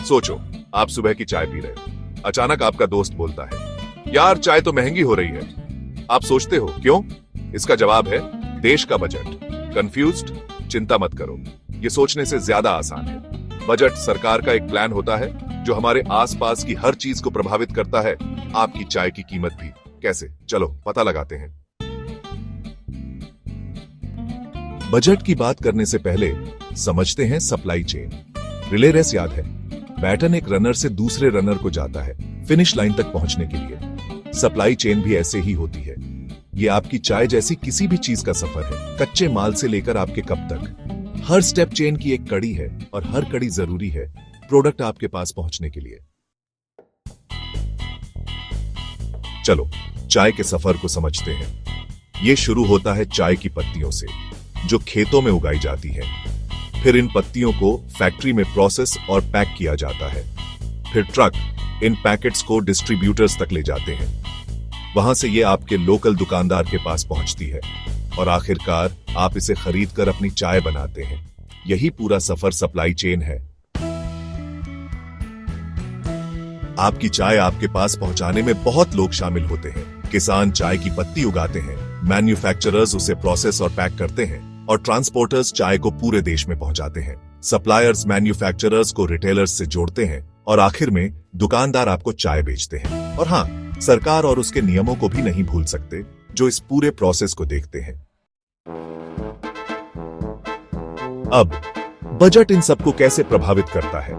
सोचो, आप सुबह की चाय पी रहे हो, अचानक आपका दोस्त बोलता है, यार चाय तो महंगी हो रही है। आप सोचते हो क्यों? इसका जवाब है देश का बजट। कंफ्यूज्ड? चिंता मत करो, ये सोचने से ज्यादा आसान है। बजट सरकार का एक प्लान होता है जो हमारे आसपास की हर चीज को प्रभावित करता है, आपकी चाय की कीमत भी। कैसे? चलो पता लगाते हैं। बजट की बात करने से पहले समझते हैं सप्लाई चेन। रिले रेस याद है? बैटन एक रनर से दूसरे रनर को जाता है फिनिश लाइन तक पहुंचने के लिए। सप्लाई चेन भी ऐसे ही होती है। ये आपकी चाय जैसी किसी भी चीज का सफर है, कच्चे माल से लेकर आपके कप तक। हर स्टेप चेन की एक कड़ी है और हर कड़ी जरूरी है प्रोडक्ट आपके पास पहुंचने के लिए। चलो चाय के सफर को समझते हैं। ये शुरू होता है चाय की पत्तियों से, जो खेतों में उगाई जाती है। फिर इन पत्तियों को फैक्ट्री में प्रोसेस और पैक किया जाता है। फिर ट्रक इन पैकेट्स को डिस्ट्रीब्यूटर्स तक ले जाते हैं। वहां से ये आपके लोकल दुकानदार के पास पहुंचती है और आखिरकार आप इसे खरीदकर अपनी चाय बनाते हैं। यही पूरा सफर सप्लाई चेन है। आपकी चाय आपके पास पहुंचाने में बहुत लोग शामिल होते हैं। किसान चाय की पत्ती उगाते हैं, मैन्युफैक्चरर्स उसे प्रोसेस और पैक करते हैं और ट्रांसपोर्टर्स चाय को पूरे देश में पहुंचाते हैं। सप्लायर्स मैन्युफैक्चरर्स को रिटेलर्स से जोड़ते हैं और आखिर में दुकानदार आपको चाय बेचते हैं। और हाँ, सरकार और उसके नियमों को भी नहीं भूल सकते, जो इस पूरे प्रोसेस को देखते हैं। अब बजट इन सबको कैसे प्रभावित करता है?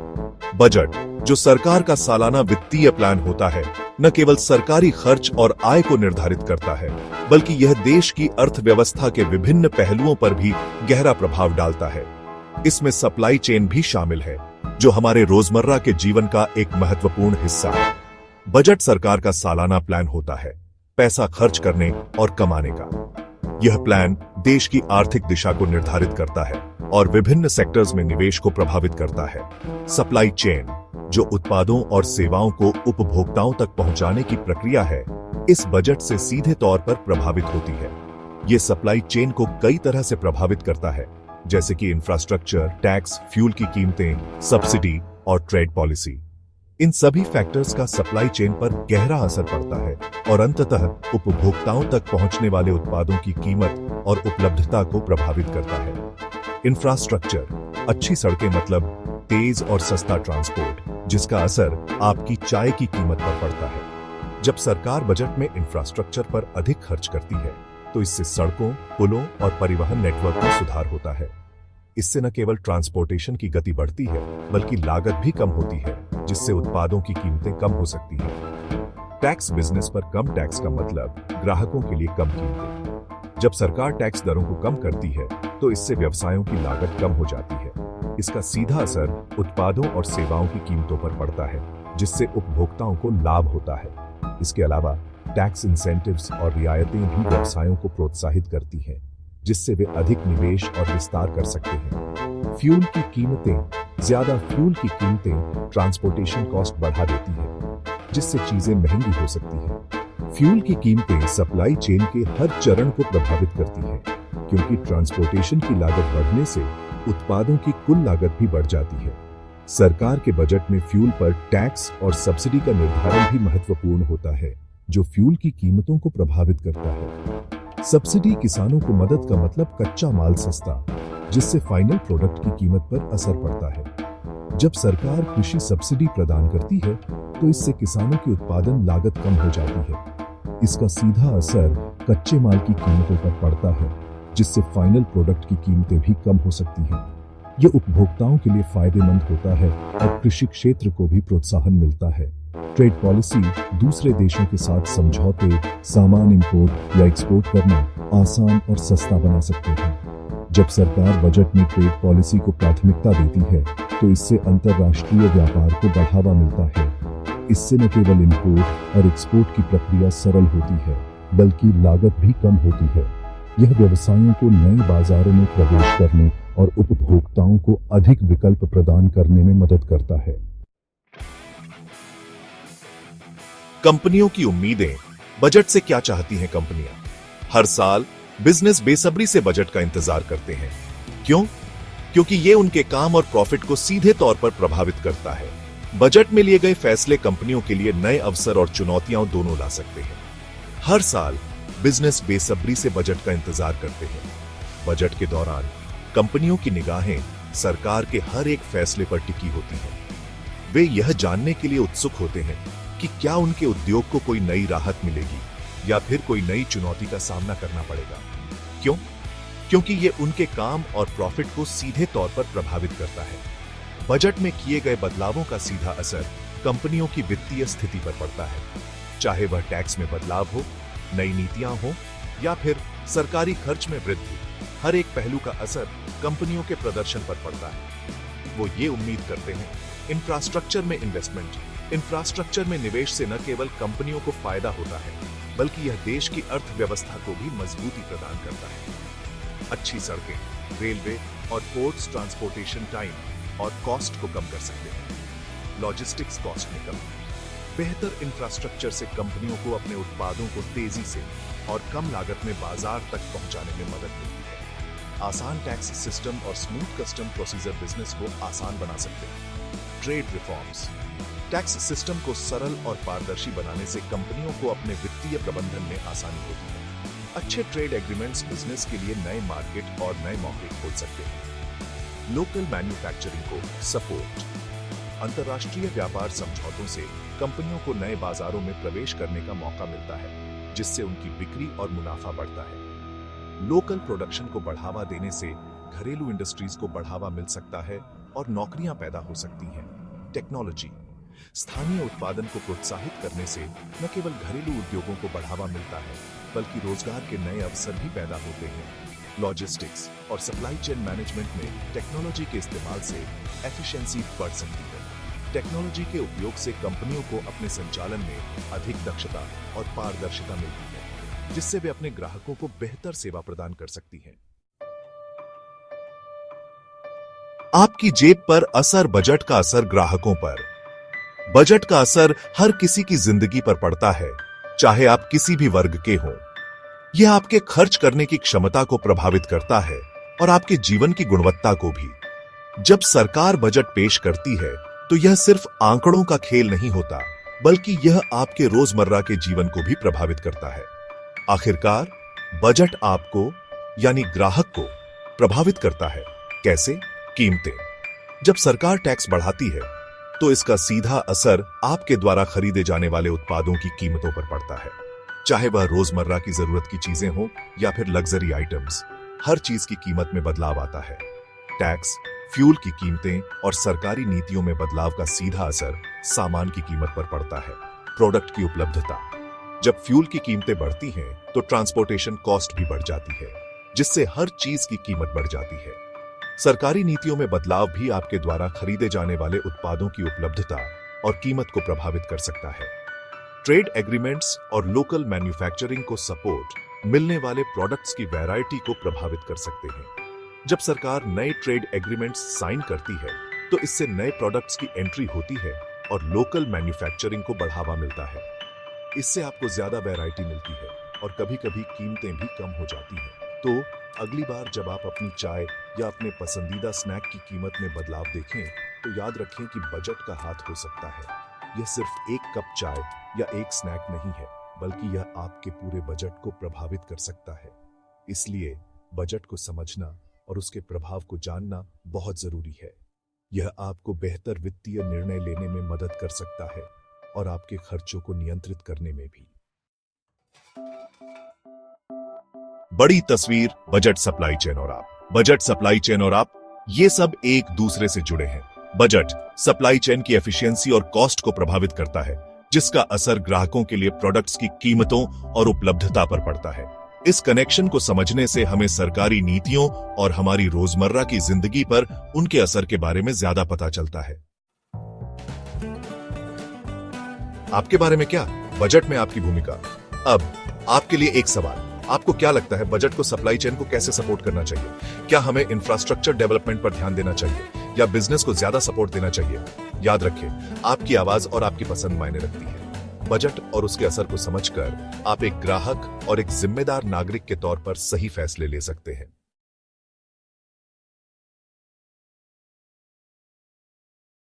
बजट, जो सरकार का सालाना वित्तीय प्लान होता है, न केवल सरकारी खर्च और आय को निर्धारित करता है, बल्कि यह देश की अर्थव्यवस्था के विभिन्न पहलुओं पर भी गहरा प्रभाव डालता है। इसमें सप्लाई चेन भी शामिल है, जो हमारे रोजमर्रा के जीवन का एक महत्वपूर्ण हिस्सा है। बजट सरकार का सालाना प्लान होता है, पैसा खर्च करने और कमाने का। यह प्लान देश की आर्थिक दिशा को निर्धारित करता है और विभिन्न सेक्टर्स में निवेश को प्रभावित करता है। सप्लाई चेन, जो उत्पादों और सेवाओं को उपभोक्ताओं तक पहुंचाने की प्रक्रिया है, इस बजट से सीधे तौर पर प्रभावित होती है। यह सप्लाई चेन को कई तरह से प्रभावित करता है, जैसे कि इंफ्रास्ट्रक्चर, टैक्स, फ्यूल की कीमतें, सब्सिडी और ट्रेड पॉलिसी। इन सभी फैक्टर्स का सप्लाई चेन पर गहरा असर पड़ता है और अंततः उपभोक्ताओं तक पहुंचने वाले उत्पादों की कीमत और उपलब्धता को प्रभावित करता है। इंफ्रास्ट्रक्चर, अच्छी सड़कें मतलब तेज और सस्ता ट्रांसपोर्ट, जिसका असर आपकी चाय की कीमत पर पड़ता है। जब सरकार बजट में इंफ्रास्ट्रक्चर पर अधिक खर्च करती है, तो इससे सड़कों, पुलों और परिवहन नेटवर्क में सुधार होता है। इससे न केवल ट्रांसपोर्टेशन की गति बढ़ती है, बल्कि लागत भी कम होती है, जिससे उत्पादों की कीमतें कम हो सकती हैं। टैक्स, बिजनेस पर कम टैक्स का मतलब ग्राहकों के लिए कम कीमतें। जब सरकार टैक्स दरों को कम करती है, तो इससे व्यवसायों की लागत कम हो जाती है। इसका सीधा असर उत्पादों और सेवाओं की कीमतों पर पड़ता है, जिससे उपभोक्ताओं को लाभ होता है। इसके अलावा टैक्स इंसेंटिव्स और रियायतें भी व्यवसायों को प्रोत्साहित करती हैं, जिससे वे अधिक निवेश और विस्तार कर सकते हैं। फ्यूल की कीमतें, ज्यादा फ्यूल की कीमतें ट्रांसपोर्टेशन कॉस्ट बढ़ा देती है, जिससे चीजें महंगी हो सकती हैं। फ्यूल की कीमतें सप्लाई चेन के हर चरण को प्रभावित करती हैं, क्योंकि ट्रांसपोर्टेशन की लागत बढ़ने से उत्पादों की कुल लागत भी बढ़ जाती है। सरकार के बजट में फ्यूल पर टैक्स और सब्सिडी का निर्धारण भी महत्वपूर्ण होता है, जो फ्यूल की कीमतों को प्रभावित करता है। सब्सिडी किसानों को मदद का मतलब कच्चा माल सस्ता, जिससे फाइनल प्रोडक्ट की कीमत पर असर पड़ता है। जब सरकार कृषि सब्सिडी प्रदान करती है, तो इससे किसानों की उत्पादन लागत कम हो जाती है। इसका सीधा असर कच्चे माल की कीमतों पर पड़ता है, जिससे फाइनल प्रोडक्ट की कीमतें भी कम हो सकती हैं। यह उपभोक्ताओं के लिए फायदेमंद होता है और कृषि क्षेत्र को भी प्रोत्साहन मिलता है। ट्रेड पॉलिसी, दूसरे देशों के साथ समझौते सामान इंपोर्ट या एक्सपोर्ट करना आसान और सस्ता बना सकते हैं। जब सरकार बजट में ट्रेड पॉलिसी को प्राथमिकता देती है, तो इससे अंतर्राष्ट्रीय व्यापार को बढ़ावा मिलता है। इससे न केवल इंपोर्ट और एक्सपोर्ट की प्रक्रिया सरल होती है, बल्कि लागत भी कम होती है। यह व्यवसायों को नए बाजारों में प्रवेश करने और उपभोक्ताओं को अधिक विकल्प प्रदान करने में मदद करता है। कंपनियों की उम्मीदें। बजट से क्या चाहती हैं कंपनियां? हर साल बिजनेस बेसब्री से बजट का इंतजार करते हैं। क्यों? क्योंकि ये उनके काम और प्रॉफिट को सीधे तौर पर प्रभावित करता है। बजट में लिए गए फैसले कंपनियों के लिए नए अवसर और चुनौतियां दोनों ला सकते हैं। हर साल बिजनेस बेसब्री से बजट का इंतजार करते हैं। बजट के दौरान कंपनियों की निगाहें सरकार के हर एक फैसले पर टिकी होती हैं। वे यह जानने के लिए उत्सुक होते हैं कि क्या उनके उद्योग को कोई नई राहत मिलेगी या फिर कोई नई चुनौती का सामना करना पड़ेगा। क्यों? क्योंकि ये उनके काम और प्रॉफिट को सीधे तौर पर प्रभावित करता है। बजट में किए गए बदलावों का सीधा असर कंपनियों की वित्तीय स्थिति पर पड़ता है, चाहे वह टैक्स में बदलाव हो, नई नीतियां हो या फिर सरकारी खर्च में वृद्धि। हर एक पहलू का असर कंपनियों के प्रदर्शन पर पड़ता है। वो ये उम्मीद करते हैं इंफ्रास्ट्रक्चर में इन्वेस्टमेंट, इंफ्रास्ट्रक्चर में निवेश से न केवल कंपनियों को फायदा होता है, बल्कि यह देश की अर्थव्यवस्था को भी मजबूती प्रदान करता है। अच्छी सड़कें, रेलवे और पोर्ट्स ट्रांसपोर्टेशन टाइम और कॉस्ट को कम कर सकते हैं। लॉजिस्टिक्स कॉस्ट में कमी, बेहतर इंफ्रास्ट्रक्चर से कंपनियों को अपने उत्पादों को तेजी से और कम लागत में बाजार तक पहुंचाने में मदद मिलती है। आसान टैक्स सिस्टम और स्मूथ कस्टम प्रोसीजर बिजनेस को आसान बना सकते हैं। ट्रेड रिफॉर्म्स, टैक्स सिस्टम को सरल और पारदर्शी बनाने से कंपनियों को अपने वित्तीय प्रबंधन में आसानी होती है। अच्छे ट्रेड एग्रीमेंट्स बिजनेस के लिए नए मार्केट और नए मौके खोल सकते हैं। लोकल मैन्युफैक्चरिंग को सपोर्ट, अंतर्राष्ट्रीय व्यापार समझौतों से कंपनियों को नए बाजारों में प्रवेश करने का मौका मिलता है, जिससे उनकी बिक्री और मुनाफा बढ़ता है। लोकल प्रोडक्शन को बढ़ावा देने से घरेलू इंडस्ट्रीज को बढ़ावा मिल सकता है और नौकरियां पैदा हो सकती हैं। टेक्नोलॉजी, स्थानीय उत्पादन को प्रोत्साहित करने से न केवल घरेलू उद्योगों को बढ़ावा मिलता है, बल्कि रोजगार के नए अवसर भी पैदा होते हैं। लॉजिस्टिक्स और सप्लाई चेन मैनेजमेंट में टेक्नोलॉजी के इस्तेमाल से एफिशिएंसी बढ़ सकती है। टेक्नोलॉजी के उपयोग से कंपनियों को अपने संचालन में अधिक दक्षता और पारदर्शिता मिलती है, जिससे वे अपने ग्राहकों को बेहतर सेवा प्रदान कर सकती हैं। आपकी जेब पर असर, बजट का असर ग्राहकों पर। बजट का असर हर किसी की जिंदगी पर पड़ता है, चाहे आप किसी भी वर्ग के हों। यह आपके खर्च करने की क्षमता को प्रभावित करता है और आपके जीवन की गुणवत्ता को भी। जब सरकार बजट पेश करती है तो यह सिर्फ आंकड़ों का खेल नहीं होता, बल्कि यह आपके रोजमर्रा के जीवन को भी प्रभावित करता है। आखिरकार बजट आपको यानी ग्राहक को प्रभावित करता है। कैसे? कीमतें। जब सरकार टैक्स बढ़ाती है तो इसका सीधा असर आपके द्वारा खरीदे जाने वाले उत्पादों की कीमतों पर पड़ता है, चाहे वह रोजमर्रा की जरूरत की चीजें हो या फिर लग्जरी आइटम्स। हर चीज की कीमत में बदलाव आता है। टैक्स, फ्यूल की कीमतें और सरकारी नीतियों में बदलाव का सीधा असर सामान की कीमत पर पड़ता है। प्रोडक्ट की उपलब्धता, जब फ्यूल की कीमतें बढ़ती हैं तो ट्रांसपोर्टेशन कॉस्ट भी बढ़ जाती है, जिससे हर चीज की कीमत बढ़ जाती है। सरकारी नीतियों में बदलाव भी आपके द्वारा खरीदे जाने वाले उत्पादों की उपलब्धता और कीमत को प्रभावित कर सकता है। ट्रेड एग्रीमेंट्स और लोकल मैन्युफैक्चरिंग को सपोर्ट मिलने वाले प्रोडक्ट्स की वैरायटी को प्रभावित कर सकते हैं। जब सरकार नए ट्रेड एग्रीमेंट्स साइन करती है तो इससे नए प्रोडक्ट्स की एंट्री होती है और लोकल मैन्युफैक्चरिंग को बढ़ावा मिलता है। इससे आपको ज्यादा वैरायटी मिलती है और कभी-कभी कीमतें भी कम हो जाती हैं। तो अगली बार जब आप अपनी चाय या अपने पसंदीदा स्नैक की कीमत में बदलाव देखें तो याद रखें कि बजट का हाथ हो सकता है। यह सिर्फ एक कप चाय या एक स्नैक नहीं है, बल्कि यह आपके पूरे बजट को प्रभावित कर सकता है। इसलिए बजट को समझना और उसके प्रभाव को जानना बहुत जरूरी है। यह आपको बेहतर वित्तीय निर्णय लेने में मदद कर सकता है और आपके खर्चों को नियंत्रित करने में भी। बड़ी तस्वीर, बजट, सप्लाई चेन और आप। बजट, सप्लाई चेन और आप, ये सब एक दूसरे से जुड़े हैं। बजट सप्लाई चेन की एफिशिएंसी और कॉस्ट को प्रभावित करता है, जिसका असर ग्राहकों के लिए प्रोडक्ट्स की कीमतों और उपलब्धता पर पड़ता है। इस कनेक्शन को समझने से हमें सरकारी नीतियों और हमारी रोजमर्रा की जिंदगी पर उनके असर के बारे में ज्यादा पता चलता है। आपके बारे में क्या? बजट में आपकी भूमिका। अब आपके लिए एक सवाल, आपको क्या लगता है बजट को सप्लाई चेन को कैसे सपोर्ट करना चाहिए? क्या हमें इंफ्रास्ट्रक्चर डेवलपमेंट पर ध्यान देना चाहिए या बिजनेस को ज्यादा सपोर्ट देना चाहिए? याद रखें, आपकी आवाज और आपकी पसंद मायने रखती है। बजट और उसके असर को समझकर आप एक ग्राहक और एक जिम्मेदार नागरिक के तौर पर सही फैसले ले सकते हैं।